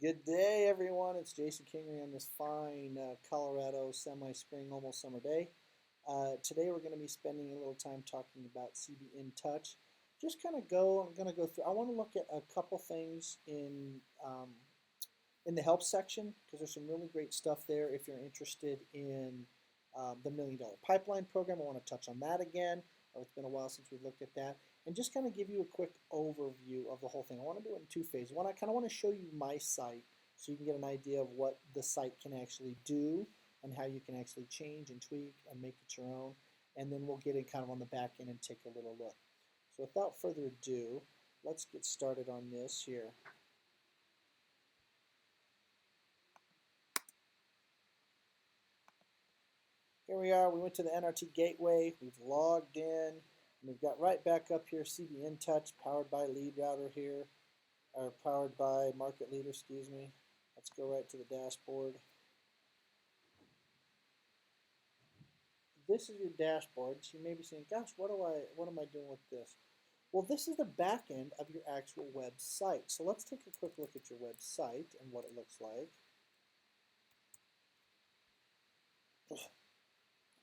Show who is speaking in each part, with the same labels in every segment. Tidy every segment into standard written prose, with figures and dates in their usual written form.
Speaker 1: Good day, everyone. It's Jason Kingery on this fine Colorado semi-spring, almost summer day. Today we're going to be spending a little time talking about CB inTouch. I'm going to go through. I want to look at a couple things in the help section because there's some really great stuff there. If you're interested in the $1 Million Pipeline program, I want to touch on that again. It's been a while since we looked at that. And just kind of give you a quick overview of the whole thing. I want to do it in two phases. One, I kind of want to show you my site so you can get an idea of what the site can actually do and how you can actually change and tweak and make it your own. And then we'll get in kind of on the back end and take a little look. So without further ado, let's get started on this here. Here we are. We went to the NRT gateway. We've logged in. And we've got right back up here CB inTouch, powered by Lead Router here, or powered by Market Leader, excuse me. Let's go right to the dashboard. This is your dashboard. So you may be saying, gosh, what am I doing with this? Well, this is the back end of your actual website. So let's take a quick look at your website and what it looks like.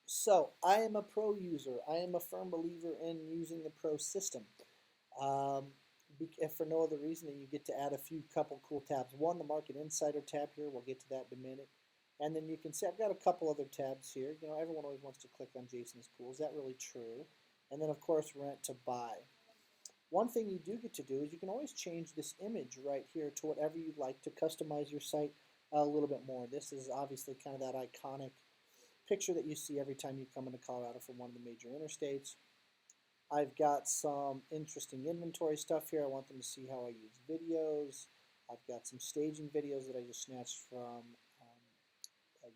Speaker 1: So I am a pro user. I am a firm believer in using the pro system. If for no other reason than you get to add a couple cool tabs. One, the Market Insider tab here. We'll get to that in a minute. And then you can see I've got a couple other tabs here. You know, everyone always wants to click on Jason's Cool. Is that really true? And then, of course, Rent to Buy. One thing you do get to do is you can always change this image right here to whatever you'd like to customize your site a little bit more. This is obviously kind of that iconic picture that you see every time you come into Colorado from one of the major interstates. I've got some interesting inventory stuff here. I want them to see how I use videos. I've got some staging videos that I just snatched from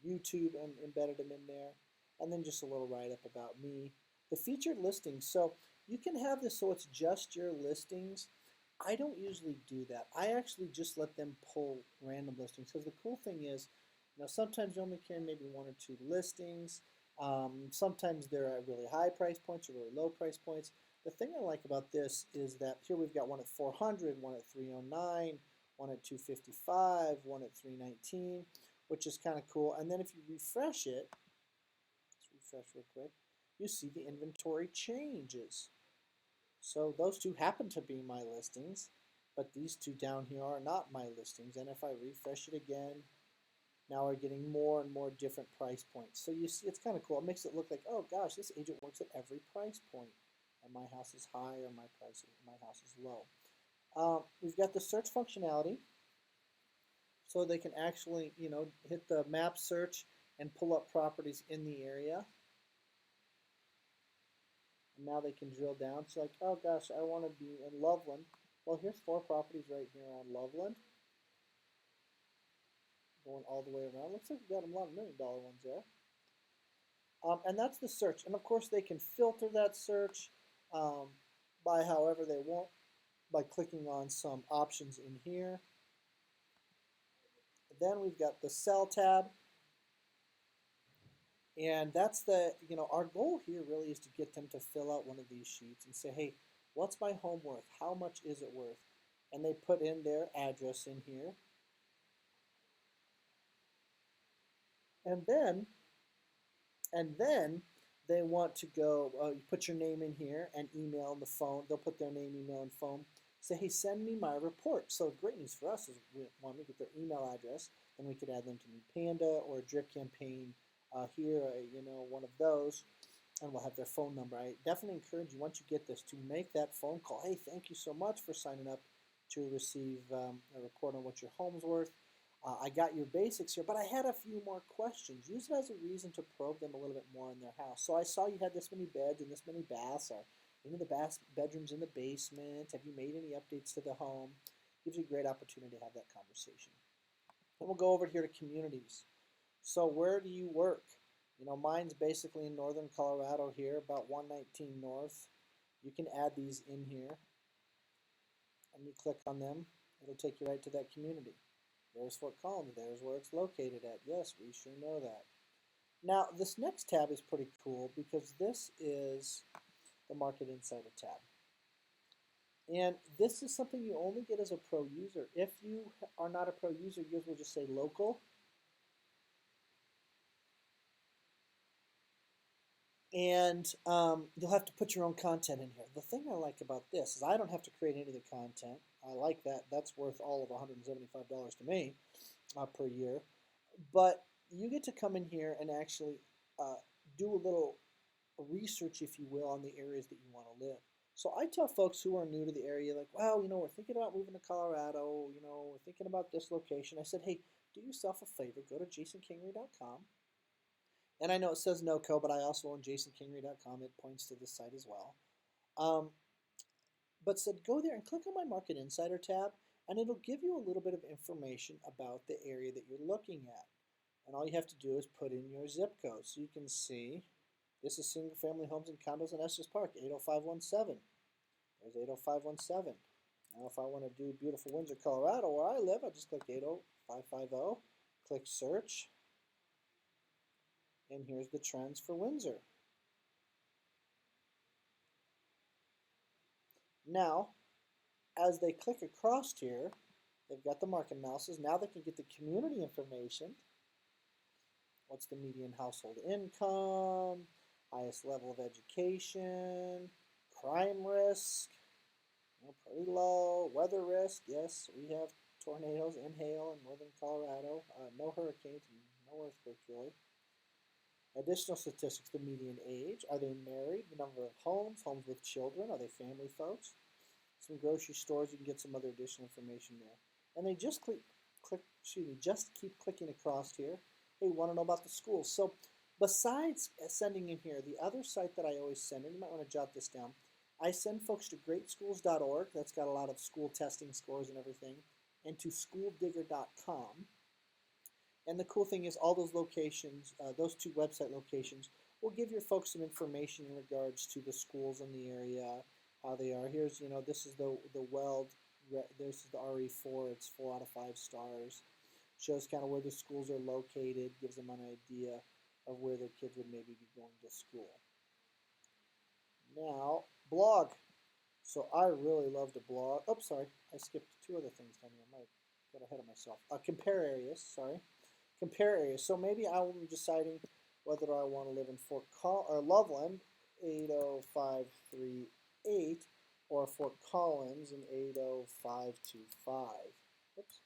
Speaker 1: YouTube and embedded them in there. And then just a little write-up about me. The featured listings. So you can have this so it's just your listings. I don't usually do that. I actually just let them pull random listings because the cool thing is, you know, sometimes you only carry maybe one or two listings. Sometimes they're at really high price points or really low price points. The thing I like about this is that here we've got one at 400, one at 309, one at 255, one at 319, which is kind of cool. And then if you refresh it, let's refresh real quick, you see the inventory changes. So those two happen to be my listings, but these two down here are not my listings. And if I refresh it again, now we're getting more and more different price points. So you see, it's kind of cool. It makes it look like, oh gosh, this agent works at every price point, and my house is high or my house is low. We've got the search functionality, so they can actually, you know, hit the map search and pull up properties in the area. And now they can drill down. So like, oh gosh, I want to be in Loveland. Well, here's 4 properties right here on Loveland. Going all the way around. Looks like we got a lot of $1 million ones there. And that's the search. And of course, they can filter that search by however they want by clicking on some options in here. Then we've got the Sell tab. And that's the, you know, our goal here really is to get them to fill out one of these sheets and say, hey, what's my home worth? How much is it worth? And they put in their address in here. And then they want to go, you put your name in here and email and the phone. They'll put their name, email, and phone. Say, hey, send me my report. So great news for us is when we get their email address, then we could add them to New Panda or a drip campaign here, you know, one of those, and we'll have their phone number. I definitely encourage you, once you get this, to make that phone call. Hey, thank you so much for signing up to receive a report on what your home's worth. I got your basics here, but I had a few more questions. Use it as a reason to probe them a little bit more in their house. So I saw you had this many beds and this many baths. Are any of the bedrooms in the basement? Have you made any updates to the home? Gives you a great opportunity to have that conversation. Then we'll go over here to communities. So where do you work? You know, mine's basically in northern Colorado here, about 119 north. You can add these in here, and you click on them. It'll take you right to that community. There's Fort Collins. There's where it's located at. Yes, we sure know that. Now, this next tab is pretty cool because this is the Market Insider tab. And this is something you only get as a pro user. If you are not a pro user, yours will just say local. And you'll have to put your own content in here. The thing I like about this is I don't have to create any of the content. I like that. That's worth all of $175 to me per year. But you get to come in here and actually uh, do a little research, if you will, on the areas that you want to live. So I tell folks who are new to the area, like, wow, we're thinking about moving to Colorado, we're thinking about this location. I said, hey, do yourself a favor, go to jasonkingery.com. And I know it says NoCo, but I also own jasonkingery.com. It points to this site as well. Um, but said, go there and click on my Market Insider tab, and it'll give you a little bit of information about the area that you're looking at. And all you have to do is put in your zip code. So you can see this is single family homes and condos in Estes Park, 80517. There's 80517. Now if I want to do beautiful Windsor, Colorado, where I live, I just click 80550, click search, and here's the trends for Windsor. Now, as they click across here, they've got the market analysis. Now they can get the community information. What's the median household income, highest level of education, crime risk, pretty low, weather risk. Yes, we have tornadoes and hail in northern Colorado. No hurricanes, no earthquakes really. Additional statistics, the median age. Are they married? The number of homes, homes with children. Are they family folks? Some grocery stores, you can get some other additional information there. And they just just keep clicking across here. Hey, want to know about the schools? So besides sending in here, the other site that I always send, and you might want to jot this down, I send folks to greatschools.org. That's got a lot of school testing scores and everything, and to schooldigger.com. And the cool thing is all those locations, those two website locations, will give your folks some information in regards to the schools in the area, how they are. Here's, this is the Weld, this is the RE4, it's 4 out of 5 stars. Shows kind of where the schools are located, gives them an idea of where their kids would maybe be going to school. Now, blog. So I really love to blog. Oh, sorry, I skipped two other things down here. I might get ahead of myself. Compare areas, sorry. Compare areas. So maybe I'm deciding whether I want to live in Loveland, 80538, or Fort Collins in 80525. Oops.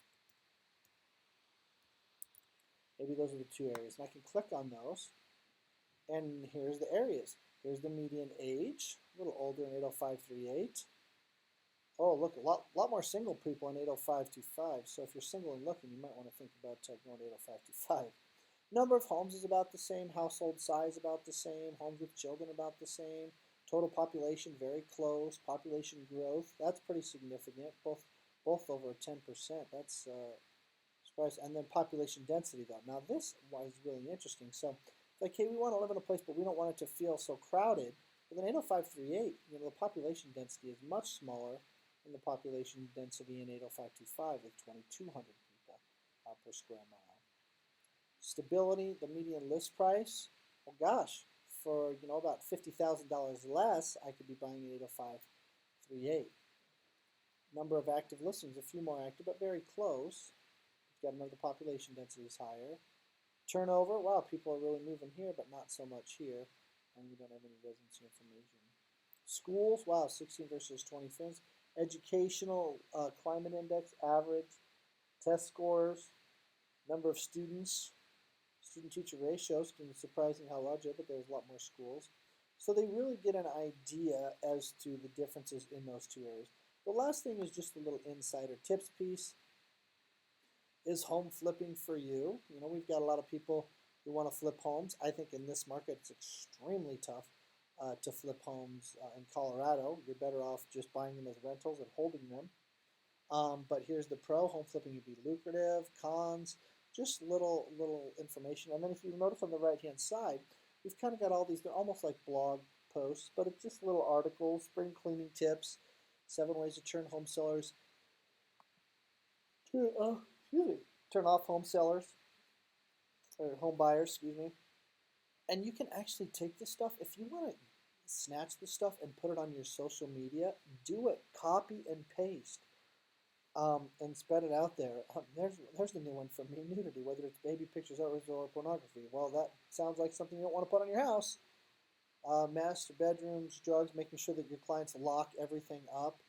Speaker 1: Maybe those are the two areas. And I can click on those. And here's the areas. Here's the median age, a little older in 80538. Oh, look, a lot more single people in 80525. So if you're single and looking, you might want to think about going to 80525. Number of homes is about the same. Household size about the same. Homes with children about the same. Total population very close. Population growth, that's pretty significant. Both over 10%. That's surprise. And then population density though. Now this is really interesting. So like, hey, we want to live in a place, but we don't want it to feel so crowded. But then 80538, the population density is much smaller than the population density in 80525 with 2,200 people per square mile. Stability, the median list price, well, gosh, for about $50,000 less, I could be buying an 80538. Number of active listings, a few more active, but very close. You've got to remember the population density is higher. Turnover, wow, people are really moving here, but not so much here. And we don't have any residency information. Schools, wow, 16 versus 20 friends. Educational climate index, average, test scores, number of students, student-teacher ratios, it's surprising how large they are, but there's a lot more schools. So they really get an idea as to the differences in those two areas. The last thing is just a little insider tips piece. Is home flipping for you? We've got a lot of people who want to flip homes. I think in this market it's extremely tough to flip homes in Colorado. You're better off just buying them as rentals and holding them. But here's the pro. Home flipping would be lucrative. Cons, just little information. And then if you notice on the right-hand side, we've kind of got all these, they're almost like blog posts, but it's just little articles, spring cleaning tips, 7 ways to turn home sellers to, turn off home sellers, or home buyers, excuse me. And you can actually take this stuff, if you want to snatch the stuff and put it on your social media, do it. Copy and paste. And spread it out there. There's the new one for me, nudity, whether it's baby pictures or pornography. Well, that sounds like something you don't want to put on your house. Master bedrooms, drugs, making sure that your clients lock everything up.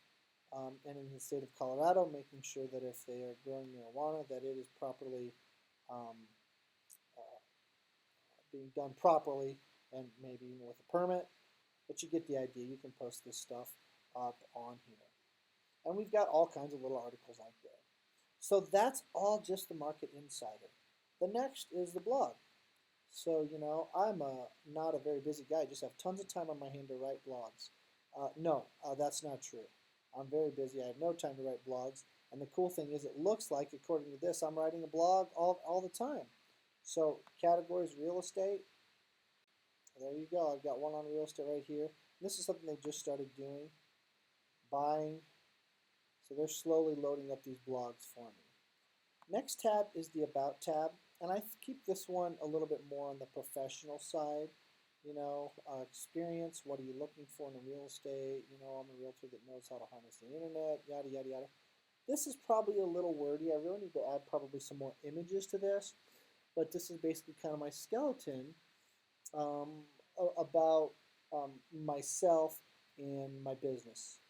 Speaker 1: And in the state of Colorado, making sure that if they are growing marijuana, that it is properly um, uh, being done properly and maybe even with a permit. But you get the idea. You can post this stuff up on here. And we've got all kinds of little articles out there. So that's all just the Market Insider. The next is the blog. So, I'm not a very busy guy. I just have tons of time on my hand to write blogs. No, that's not true. I'm very busy. I have no time to write blogs. And the cool thing is it looks like, according to this, I'm writing a blog all the time. So categories, real estate. There you go. I've got one on real estate right here. This is something they just started doing. Buying. So they're slowly loading up these blogs for me. Next tab is the About tab, and I keep this one a little bit more on the professional side. Experience, what are you looking for in real estate? I'm a realtor that knows how to harness the internet, yada, yada, yada. This is probably a little wordy. I really need to add probably some more images to this, but this is basically kind of my skeleton about myself and my business.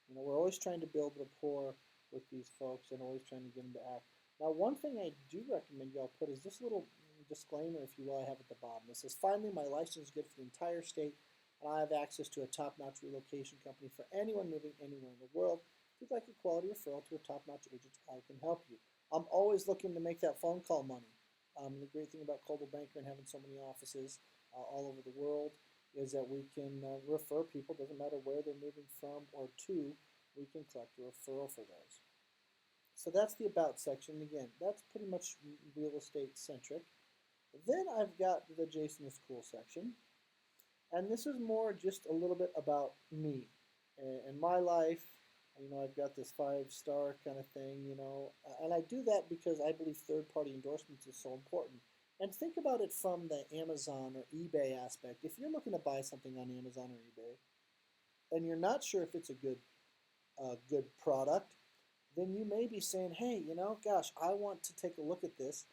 Speaker 1: We're always trying to build rapport with these folks and always trying to get them to act. Now, one thing I do recommend y'all put is this little disclaimer, if you will, I have at the bottom. It says, finally, my license is good for the entire state, and I have access to a top-notch relocation company for anyone moving anywhere in the world. If you'd like a quality referral to a top-notch agent, I can help you. I'm always looking to make that phone call money. The great thing about Coldwell Banker and having so many offices all over the world is that we can refer people, doesn't matter where they're moving from or to, we can collect a referral for those. So that's the About section. Again, that's pretty much real estate centric. Then I've got the Jason is Cool section. And this is more just a little bit about me and my life. I've got this 5-star kind of thing, and I do that because I believe third-party endorsements is so important. And think about it from the Amazon or eBay aspect. If you're looking to buy something on Amazon or eBay, and you're not sure if it's a good product, then you may be saying, hey, gosh, I want to take a look at this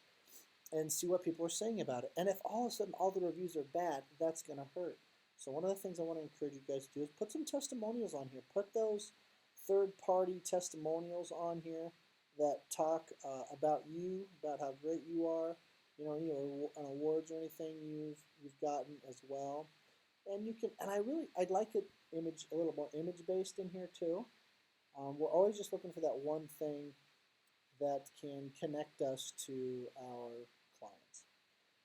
Speaker 1: and see what people are saying about it. And if all of a sudden all the reviews are bad, that's going to hurt. So one of the things I want to encourage you guys to do is put some testimonials on here. Put those third-party testimonials on here that talk about you, about how great you are, any awards or anything you've gotten as well. And you can, and I'd like it a little more image-based in here too. We're always just looking for that one thing that can connect us to our clients.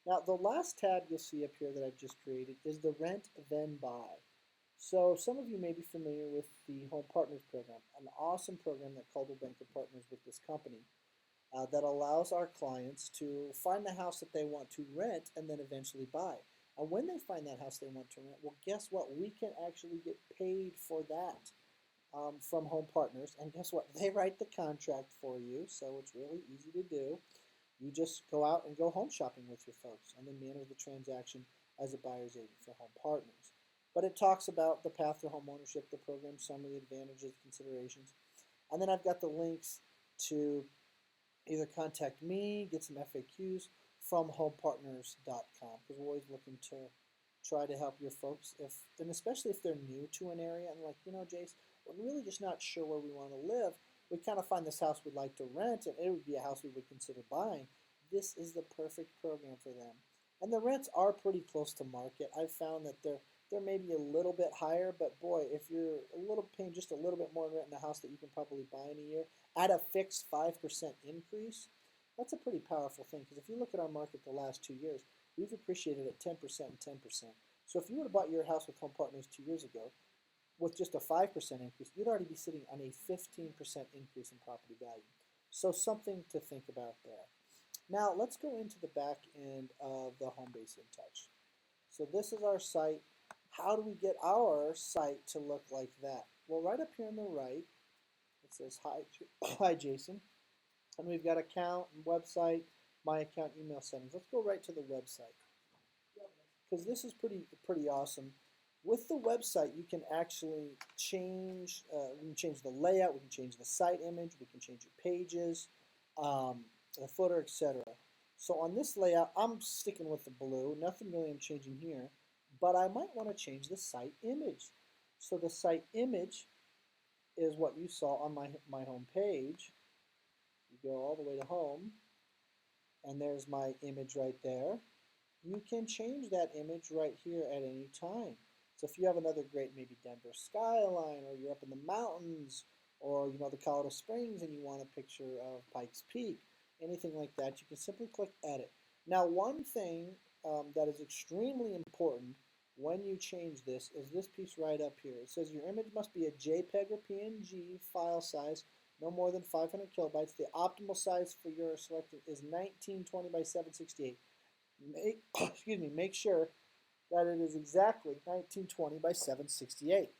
Speaker 1: Now, the last tab you'll see up here that I've just created is the Rent Then Buy. So some of you may be familiar with the Home Partners program, an awesome program that Coldwell Banker partners with this company that allows our clients to find the house that they want to rent and then eventually buy. And when they find that house they want to rent, well, guess what? We can actually get paid for that from Home Partners. And guess what? They write the contract for you, so it's really easy to do. You just go out and go home shopping with your folks and then manage the transaction as a buyer's agent for Home Partners. But it talks about the path to home ownership, the program summary, advantages, considerations. And then I've got the links to either contact me, get some FAQs from homepartners.com, because we're always looking to try to help your folks, and especially if they're new to an area and like, Jace, we're really just not sure where we want to live. We kind of find this house we'd like to rent, and it would be a house we would consider buying. This is the perfect program for them. And the rents are pretty close to market. I've found that they're maybe a little bit higher, but boy, if you're paying just a little bit more rent in a house that you can probably buy in a year at a fixed 5% increase, that's a pretty powerful thing. Because if you look at our market the last 2 years, we've appreciated at 10% and 10%. So if you would have bought your house with Home Partners 2 years ago, with just a 5% increase, you'd already be sitting on a 15% increase in property value. So something to think about there. Now let's go into the back end of the Homebase inTouch. So this is our site. How do we get our site to look like that? Well, right up here on the right, it says, hi Jason. And we've got account and website, my account, email settings. Let's go right to the website, because this is pretty awesome. With the website, you can actually change, we can change the layout, we can change the site image, we can change your pages, the footer, etc. So on this layout, I'm sticking with the blue, nothing really I'm changing here, but I might want to change the site image. So the site image is what you saw on my home page. You go all the way to home, and there's my image right there. You can change that image right here at any time. So if you have another great maybe Denver skyline, or you're up in the mountains, or you know the Colorado Springs and you want a picture of Pikes Peak, anything like that, you can simply click edit. Now one thing that is extremely important when you change this is this piece right up here. It says your image must be a JPEG or PNG file size, no more than 500 kilobytes. The optimal size for your selected is 1920 by 768. Make sure that it is exactly 1920 by 768.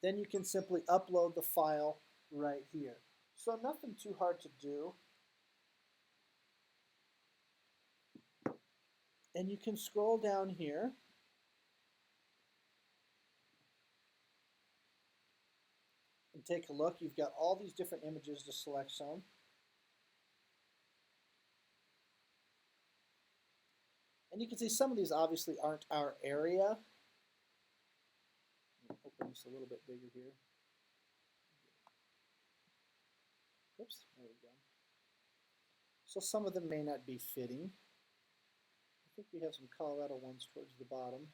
Speaker 1: Then you can simply upload the file right here. So nothing too hard to do. And you can scroll down here and take a look. You've got all these different images to select some. And you can see some of these obviously aren't our area. Open this a little bit bigger here. Oops, there we go. So some of them may not be fitting. I think we have some Colorado ones towards the bottom.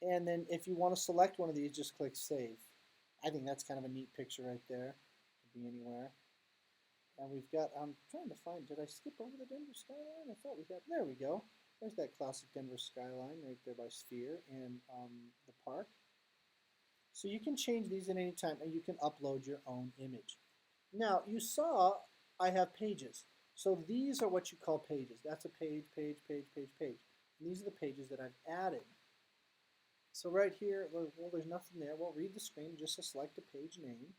Speaker 1: And then if you want to select one of these, just click Save. I think that's kind of a neat picture right there. Could be anywhere. And we've got, I'm trying to find, did I skip over the Denver skyline? I thought we got, there we go. There's that classic Denver skyline right there by Sphere and the park. So you can change these at any time and you can upload your own image. Now you saw I have pages. So these are what you call pages. That's a page, page, page, page, page. And these are the pages that I've added. So right here, well, there's nothing there. Well, read the screen just to select a page name.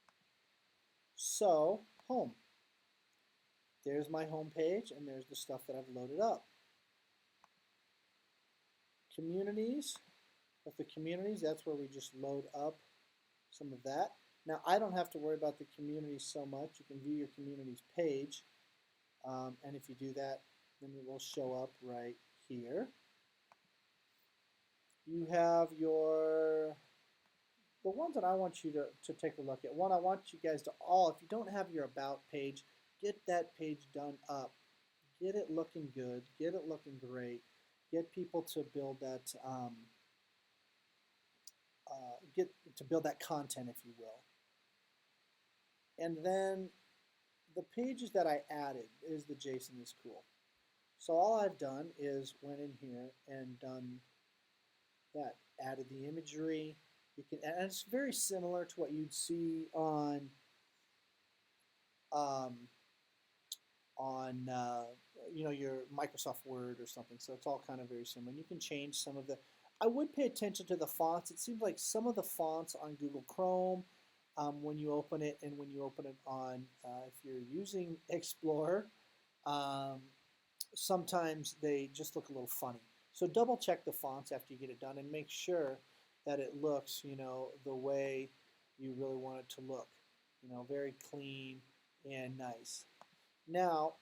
Speaker 1: So, home. There's my home page, and there's the stuff that I've loaded up. Communities. With the communities, that's where we just load up some of that. Now, I don't have to worry about the communities so much. You can view your communities page, and if you do that, then it will show up right here. You have the ones that I want you to take a look at. One, I want you guys to all, if you don't have your About page, get that page done up. Get it looking good. Get it looking great. Get people to build that, build that content, if you will. And then the pages that I added is the Jason is cool. So all I've done is went in here and done that. Added the imagery. You can, and it's very similar to what you'd see on you know, your Microsoft Word or something. So it's all kind of very similar. And you can change some of the. I would pay attention to the fonts. It seems like some of the fonts on Google Chrome, when you open it, and when you open it on, if you're using Explorer, sometimes they just look a little funny. So double check the fonts after you get it done and make sure that it looks, you know, the way you really want it to look. You know, very clean and nice. Now,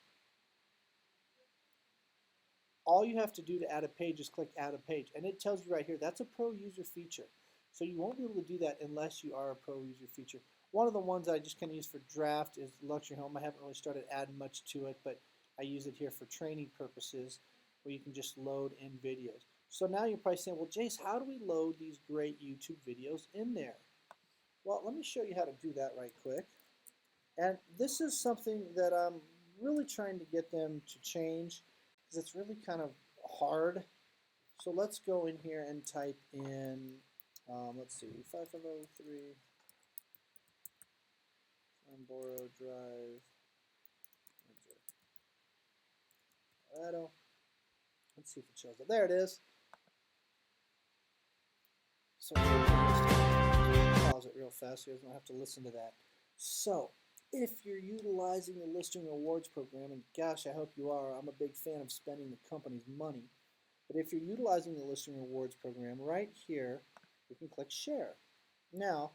Speaker 1: all you have to do to add a page is click Add a Page. And it tells you right here, that's a pro user feature. So you won't be able to do that unless you are a pro user feature. One of the ones that I just kind of use for draft is Luxury Home. I haven't really started adding much to it, but I use it here for training purposes where you can just load in videos. So now you're probably saying, well, Jace, how do we load these great YouTube videos in there? Well, let me show you how to do that right quick. And this is something that I'm really trying to get them to change because it's really kind of hard. So let's go in here and type in, let's see, 5503 Farnborough Drive, Colorado. Let's see if it shows up. There it is. So pause it real fast so you don't have to listen to that. So If you're utilizing the listing rewards program, and gosh, I hope you are, I'm a big fan of spending the company's money, but if you're utilizing the listing rewards program, right here, we can click share. Now,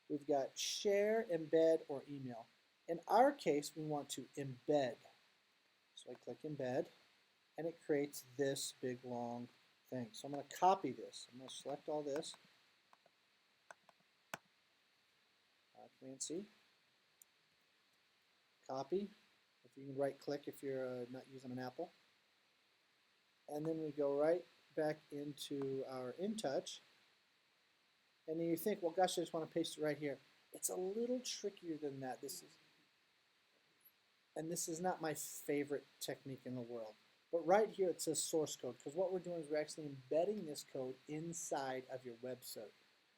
Speaker 1: we've got share, embed, or email. In our case, we want to embed. So I click embed, and it creates this big long thing. So I'm going to copy this. I'm going to select all this. Command C. Copy. If you can right click if you're not using an Apple. And then we go right back into our inTouch. And then you think, well, gosh, I just want to paste it right here. It's a little trickier than that. This is not my favorite technique in the world. But right here it says source code, because what we're doing is we're actually embedding this code inside of your website.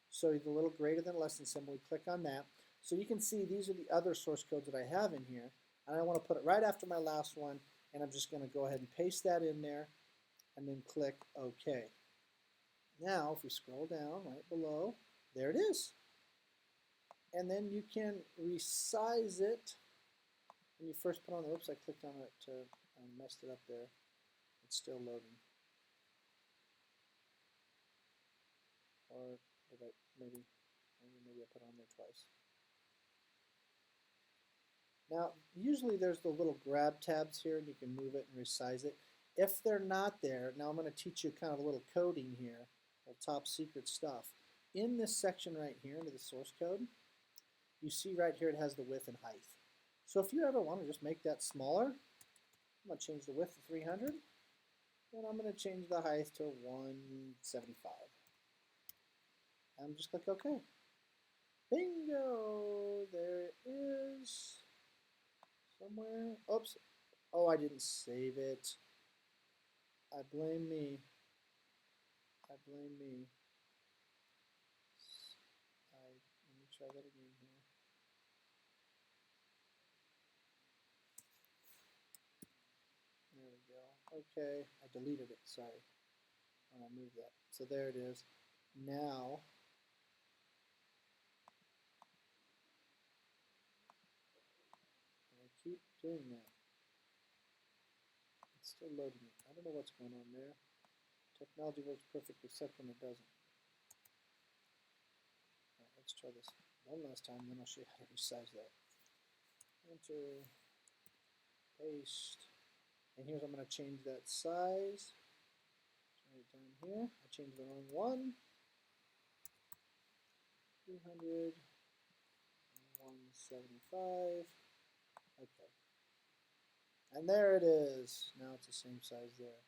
Speaker 1: So the little greater than less than symbol, we click on that. So you can see these are the other source codes that I have in here. And I want to put it right after my last one, and I'm just going to go ahead and paste that in there, and then click OK. Now, if we scroll down right below, there it is. And then you can resize it. When you first put on the, oops, I clicked on it and messed it up there. It's still loading. Or did I, maybe I put it on there twice. Now, usually there's the little grab tabs here, and you can move it and resize it. If they're not there, now I'm going to teach you kind of a little coding here, top secret stuff. In this section right here, into the source code, you see right here it has the width and height. So if you ever want to just make that smaller, I'm going to change the width to 300, and I'm going to change the height to 175. And just click OK. Bingo! There it is. Somewhere. Oops. Oh, I didn't save it. I blame me. I blame me. Let me try that again here. There we go. Okay, I deleted it. Sorry. When I moved that. So there it is. Now, I keep doing that. It's still loading it. I don't know what's going on there. Technology works perfectly except when it doesn't. All right, let's try this one last time, then I'll show you how to resize that. Enter, paste, and here's I'm going to change that size. Right down here, I changed the wrong one. 200, 175. Okay. And there it is. Now it's the same size there.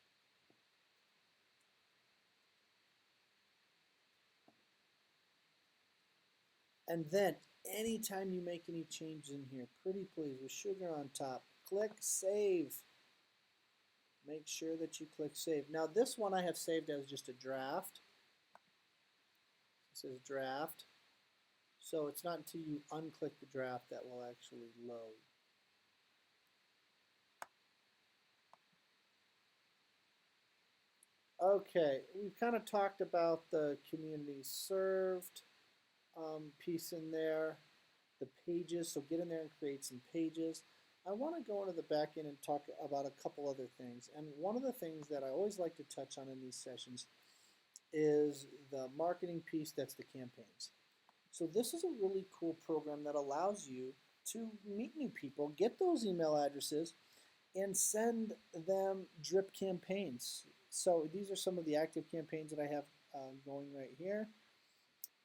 Speaker 1: And then, anytime you make any changes in here, pretty please, with sugar on top, click Save. Make sure that you click Save. Now, this one I have saved as just a draft. It says Draft. So it's not until you unclick the draft that will actually load. Okay, we've kind of talked about the community served piece in there, the pages, so get in there and create some pages. I want to go into the back end and talk about a couple other things, and one of the things that I always like to touch on in these sessions is the marketing piece, that's the campaigns. So this is a really cool program that allows you to meet new people, get those email addresses, and send them drip campaigns. So these are some of the active campaigns that I have going right here.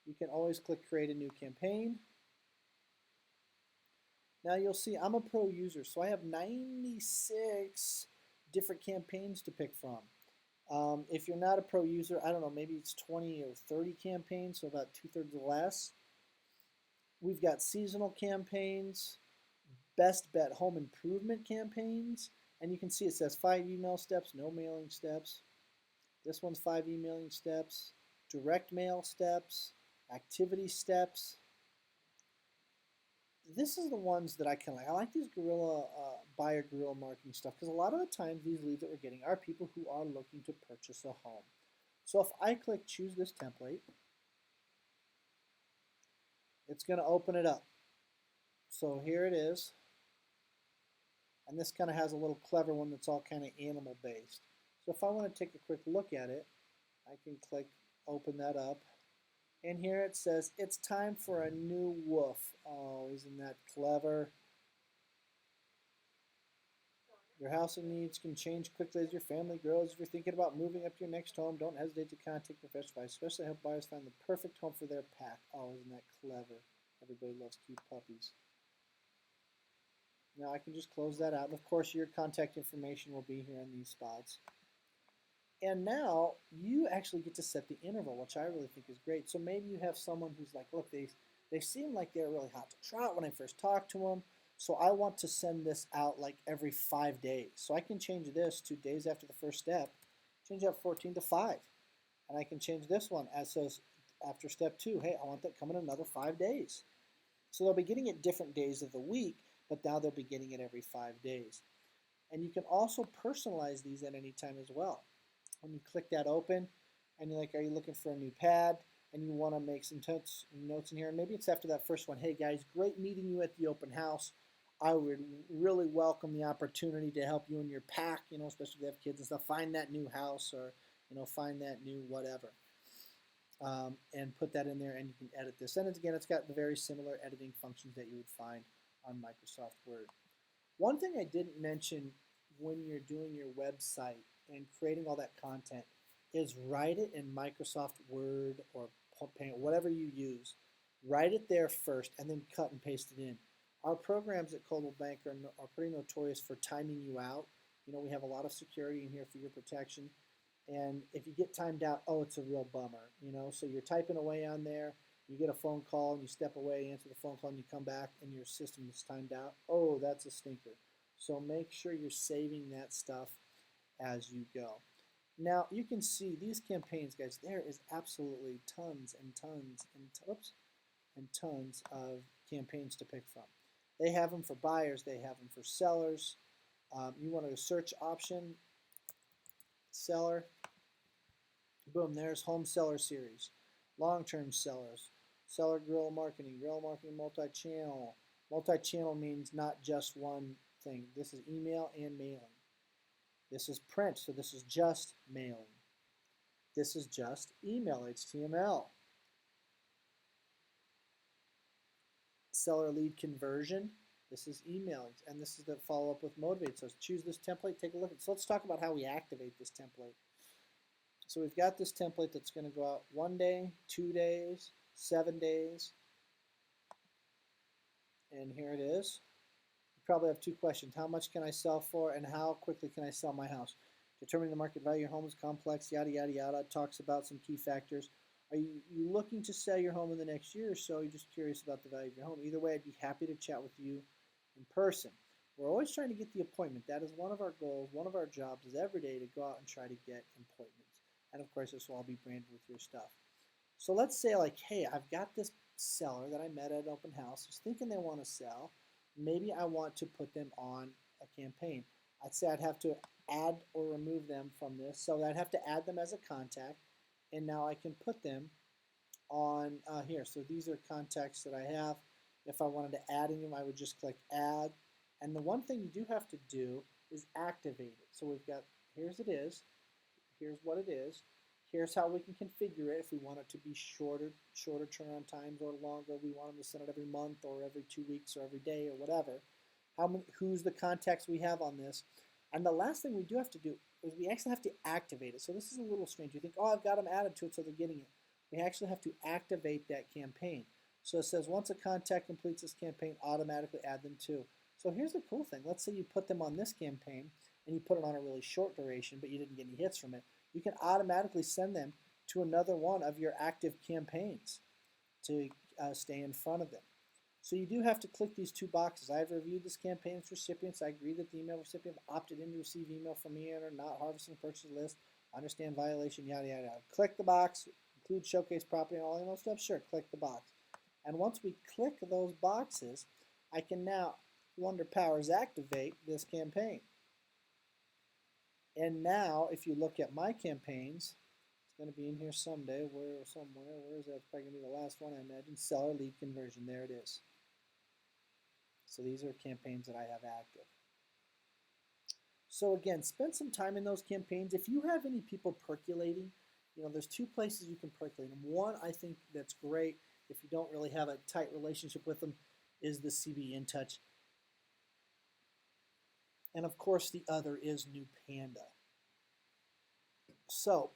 Speaker 1: You can always click Create a New Campaign. Now you'll see I'm a pro user, so I have 96 different campaigns to pick from. If you're not a pro user, I don't know, maybe it's 20 or 30 campaigns, so about 2/3 or less. We've got seasonal campaigns, best bet home improvement campaigns, and you can see it says 5 email steps, no mailing steps. This one's 5 emailing steps, direct mail steps, activity steps. This is the ones that I kind of like. I like these buyer guerrilla marketing stuff because a lot of the times these leads that we're getting are people who are looking to purchase a home. So if I click choose this template, it's going to open it up. So here it is. And this kind of has a little clever one that's all kind of animal based. So if I want to take a quick look at it, I can click open that up. And here it says, it's time for a new woof. Oh, isn't that clever? Your housing needs can change quickly as your family grows. If you're thinking about moving up to your next home, don't hesitate to contact professionals. I especially help buyers find the perfect home for their pack. Oh, isn't that clever? Everybody loves cute puppies. Now I can just close that out. And of course, your contact information will be here in these spots. And now you actually get to set the interval, which I really think is great. So maybe you have someone who's like, look, they seem like they're really hot to trot when I first talked to them. So I want to send this out like every 5 days. So I can change this to days after the first step, change that 14 to 5. And I can change this one as says after step 2, hey, I want that coming another 5 days. So they'll be getting it different days of the week, but now they'll be getting it every 5 days. And you can also personalize these at any time as well. When you click that open and you're like, are you looking for a new pad? And you want to make some notes in here. And maybe it's after that first one. Hey guys, great meeting you at the open house. I would really welcome the opportunity to help you in your pack, especially if you have kids and stuff, find that new house or, find that new whatever. And put that in there and you can edit this. And again, it's got the very similar editing functions that you would find on Microsoft Word. One thing I didn't mention when you're doing your website and creating all that content is write it in Microsoft Word or Paint, whatever you use. Write it there first and then cut and paste it in. Our programs at Coldwell Bank are pretty notorious for timing you out. We have a lot of security in here for your protection. And if you get timed out, oh, it's a real bummer. So you're typing away on there, you get a phone call and you step away, answer the phone call, and you come back and your system is timed out. Oh, that's a stinker. So make sure you're saving that stuff as you go. Now you can see these campaigns, guys. There is absolutely tons and tons and tons of campaigns to pick from. They have them for buyers. They have them for sellers. You want a search option, seller. Boom, there's home seller series, long-term sellers, seller guerrilla marketing multi-channel. Multi-channel means not just one thing. This is email and mailing. This is print, so this is just mailing. This is just email, HTML. Seller lead conversion, this is email, and this is the follow-up with Motivate. So choose this template, take a look at it. So let's talk about how we activate this template. So we've got this template that's going to go out 1 day, 2 days, 7 days, and here it is. You probably have 2 questions. How much can I sell for, and how quickly can I sell my house? Determining the market value of your home is complex, yada, yada, yada. It talks about some key factors. Are you looking to sell your home in the next year or so? You're just curious about the value of your home. Either way, I'd be happy to chat with you in person. We're always trying to get the appointment. That is one of our goals, one of our jobs is every day to go out and try to get appointments. And of course, this will all be branded with your stuff. So let's say like, hey, I've got this seller that I met at an open house who's thinking they want to sell. Maybe I want to put them on a campaign. I'd say I'd have to add or remove them from this. So I'd have to add them as a contact. And now I can put them on here. So these are contacts that I have. If I wanted to add them, I would just click add. And the one thing you do have to do is activate it. So we've got, here's it is. Here's what it is. Here's how we can configure it if we want it to be shorter turnaround times or longer. We want them to send it every month or every 2 weeks or every day or whatever. Who's the contacts we have on this. And the last thing we do have to do is we actually have to activate it. So this is a little strange. You think, oh, I've got them added to it, so they're getting it. We actually have to activate that campaign. So it says once a contact completes this campaign, automatically add them to. So here's the cool thing. Let's say you put them on this campaign and you put it on a really short duration, but you didn't get any hits from it. You can automatically send them to another one of your active campaigns to stay in front of them. So you do have to click these 2 boxes. I've reviewed this campaign's recipients. I agree that the email recipient opted in to receive email from me and are not harvesting purchase list. Understand violation, yada, yada, yada. Click the box, include showcase property and all the other stuff. Sure, click the box. And once we click those boxes, I can now, Wonder Powers, activate this campaign. And now, if you look at my campaigns, it's going to be in here someday. Where is that? It's probably going to be the last one, I imagine. Seller lead conversion. There it is. So these are campaigns that I have active. So again, spend some time in those campaigns. If you have any people percolating, there's two places you can percolate them. One, I think that's great if you don't really have a tight relationship with them, is the CB inTouch. And of course, the other is New Panda. So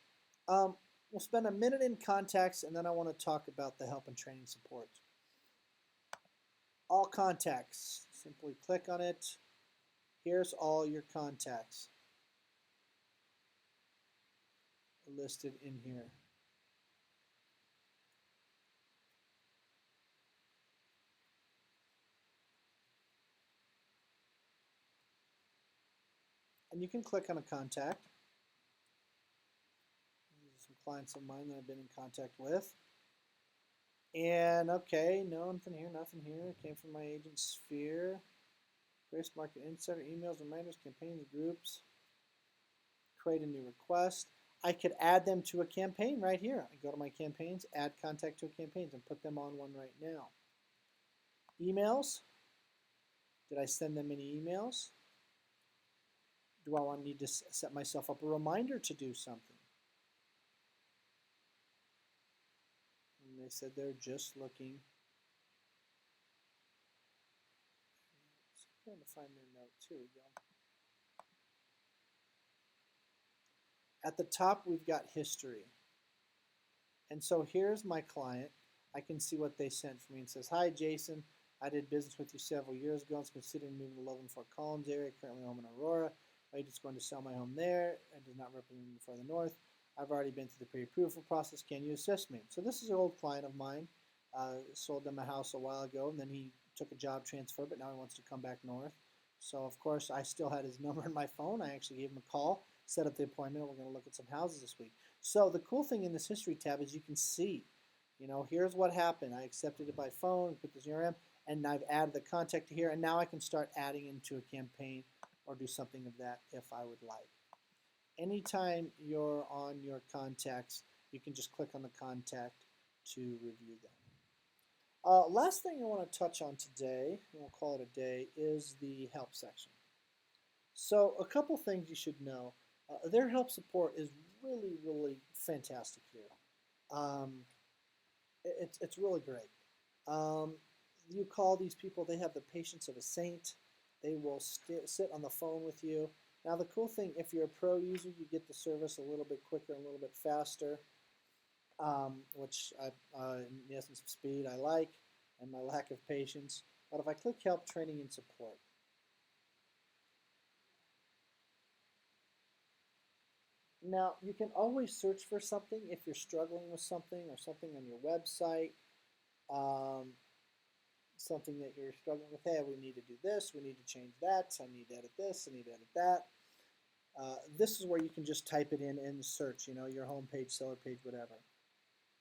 Speaker 1: we'll spend a minute in contacts, and then I want to talk about the help and training support. All contacts. Simply click on it. Here's all your contacts listed in here. And you can click on a contact. These are some clients of mine that I've been in contact with. And okay, nothing here, nothing here. It came from my agent Sphere. Grace Market Insider, emails, reminders, campaigns, groups. Create a new request. I could add them to a campaign right here. I go to my campaigns, add contact to a campaign, and put them on one right now. Emails. Did I send them any emails? Do I need to set myself up a reminder to do something? And they said they're just looking. I'm trying to find their note too. At the top, we've got history. And so here's my client. I can see what they sent for me. It says, hi, Jason. I did business with you several years ago. I was considering moving to 11 Fort Collins area, currently home in Aurora. I'm just going to sell my home there. It does not represent me for the north. I've already been through the pre-approval process. Can you assist me? So this is an old client of mine. Sold them a house a while ago, and then he took a job transfer, but now he wants to come back north. So, of course, I still had his number in my phone. I actually gave him a call, set up the appointment. We're going to look at some houses this week. So the cool thing in this history tab is you can see, here's what happened. I accepted it by phone, put the CRM, and I've added the contact here, and now I can start adding into a campaign or do something of that if I would like. Anytime you're on your contacts, you can just click on the contact to review them. Last thing I want to touch on today, and we'll call it a day, is the help section. So a couple things you should know. Their help support is really, really fantastic here. It's really great. You call these people, they have the patience of a saint. They will sit on the phone with you. Now the cool thing, if you're a pro user, you get the service a little bit quicker, a little bit faster, which in the essence of speed I like, and my lack of patience. But if I click help, training, and support, now you can always search for something if you're struggling with something or something on your website, something that you're struggling with. Hey, we need to do this, we need to change that, I need to edit this, I need to edit that. This is where you can just type it in the search, your home page, seller page, whatever.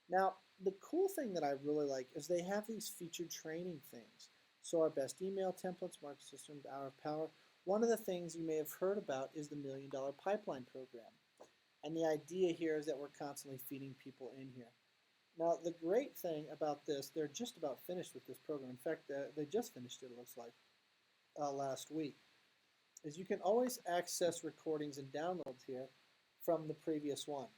Speaker 1: Now, the cool thing that I really like is they have these featured training things. So our best email templates, market systems, hour of power. One of the things you may have heard about is the $1 Million Pipeline Program. And the idea here is that we're constantly feeding people in here. Now, the great thing about this, they're just about finished with this program. In fact, they just finished it, it looks like, last week, is you can always access recordings and downloads here from the previous one.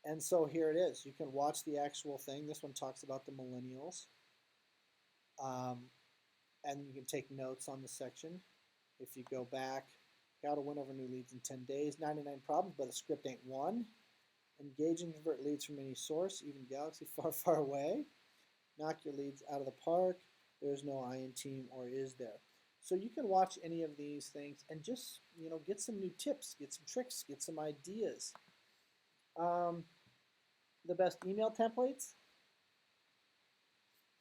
Speaker 1: And so here it is. You can watch the actual thing. This one talks about the millennials. And you can take notes on the section. If you go back, how to win over new leads in 10 days, 99 problems, but a script ain't one. Engage and convert leads from any source, even galaxy far, far away. Knock your leads out of the park. There's no I in team, or is there? So you can watch any of these things and just, get some new tips, get some tricks, get some ideas. The best email templates.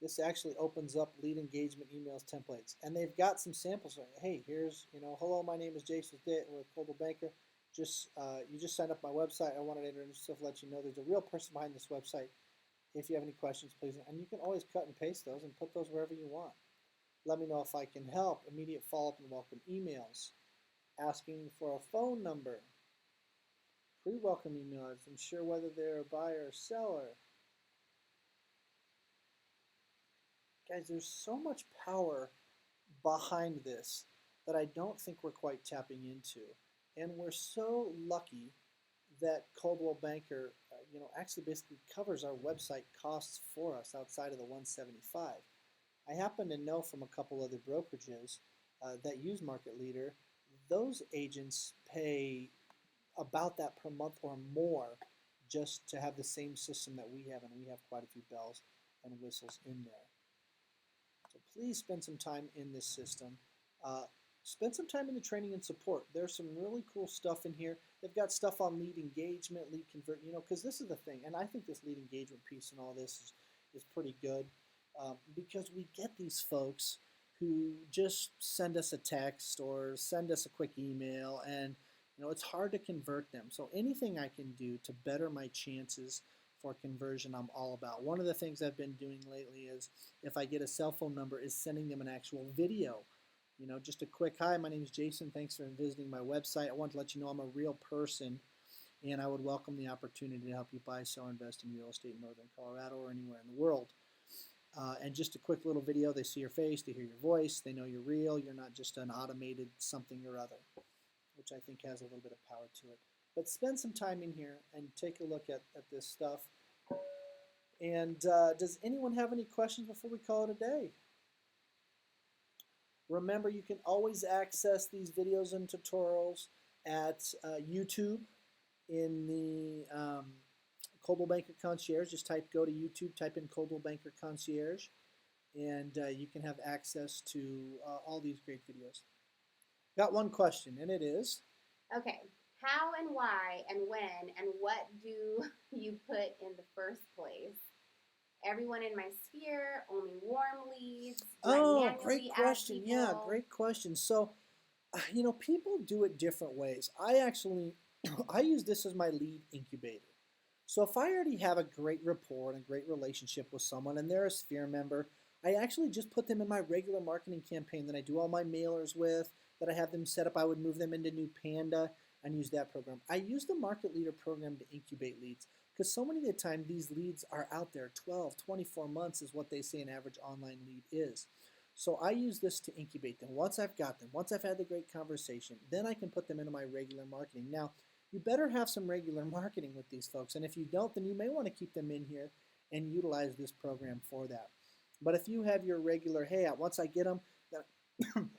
Speaker 1: This actually opens up lead engagement emails templates. And they've got some samples. Hey, here's, hello, my name is Jason with Global Banker. You just signed up my website. I wanted to introduce myself, let you know there's a real person behind this website. If you have any questions, please. And you can always cut and paste those and put those wherever you want. Let me know if I can help. Immediate follow-up and welcome emails. Asking for a phone number. Pre-welcome emails. Ensure whether they're a buyer or seller. Guys, there's so much power behind this that I don't think we're quite tapping into. And we're so lucky that Coldwell Banker, actually basically covers our website costs for us outside of the 175. I happen to know from a couple other brokerages that use Market Leader, those agents pay about that per month or more just to have the same system that we have, and we have quite a few bells and whistles in there. So please spend some time in this system. Spend some time in the training and support. There's some really cool stuff in here. They've got stuff on lead engagement, lead convert, because this is the thing, and I think this lead engagement piece and all this is pretty good because we get these folks who just send us a text or send us a quick email, and it's hard to convert them. So anything I can do to better my chances for conversion, I'm all about. One of the things I've been doing lately is, if I get a cell phone number, is sending them an actual video. Just a quick, hi, my name is Jason. Thanks for visiting my website. I want to let you know I'm a real person, and I would welcome the opportunity to help you buy, sell, or invest in real estate in Northern Colorado or anywhere in the world. And just a quick little video. They see your face, they hear your voice, they know you're real. You're not just an automated something or other, which I think has a little bit of power to it. But spend some time in here and take a look at this stuff. And does anyone have any questions before we call it a day? Remember, you can always access these videos and tutorials at YouTube in the Coldwell Banker Concierge. Just go to YouTube, type in Coldwell Banker Concierge, and you can have access to all these great videos. Got one question, and it is?
Speaker 2: Okay. How and why and when and what do you put in the first place? Everyone in my sphere, only warm leads.
Speaker 1: Oh, great question. Yeah, great question. So, people do it different ways. I actually, I use this as my lead incubator. So if I already have a great rapport and a great relationship with someone and they're a sphere member, I actually just put them in my regular marketing campaign that I do all my mailers with, that I have them set up. I would move them into New Panda and use that program. I use the Market Leader program to incubate leads because so many of the time these leads are out there. 12, 24 months is what they say an average online lead is. So I use this to incubate them. Once I've got them, once I've had the great conversation, then I can put them into my regular marketing. Now, you better have some regular marketing with these folks. And if you don't, then you may want to keep them in here and utilize this program for that. But if you have your regular, hey, once I get them, then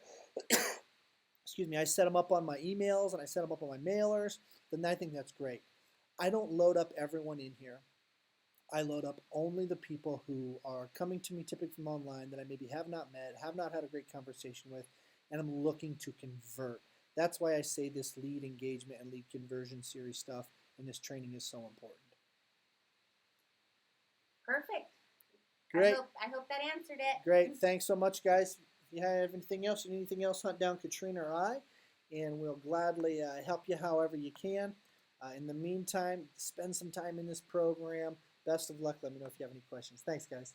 Speaker 1: excuse me, I set them up on my emails and I set them up on my mailers, then I think that's great. I don't load up everyone in here. I load up only the people who are coming to me typically from online that I maybe have not met, have not had a great conversation with, and I'm looking to convert. That's why I say this lead engagement and lead conversion series stuff and this training is so important.
Speaker 2: Perfect.
Speaker 1: Great.
Speaker 2: I hope that answered it.
Speaker 1: Great. Thanks so much, guys. If you have anything else, you need anything else, hunt down Katrina or I, and we'll gladly help you however you can. In the meantime, spend some time in this program. Best of luck. Let me know if you have any questions. Thanks, guys.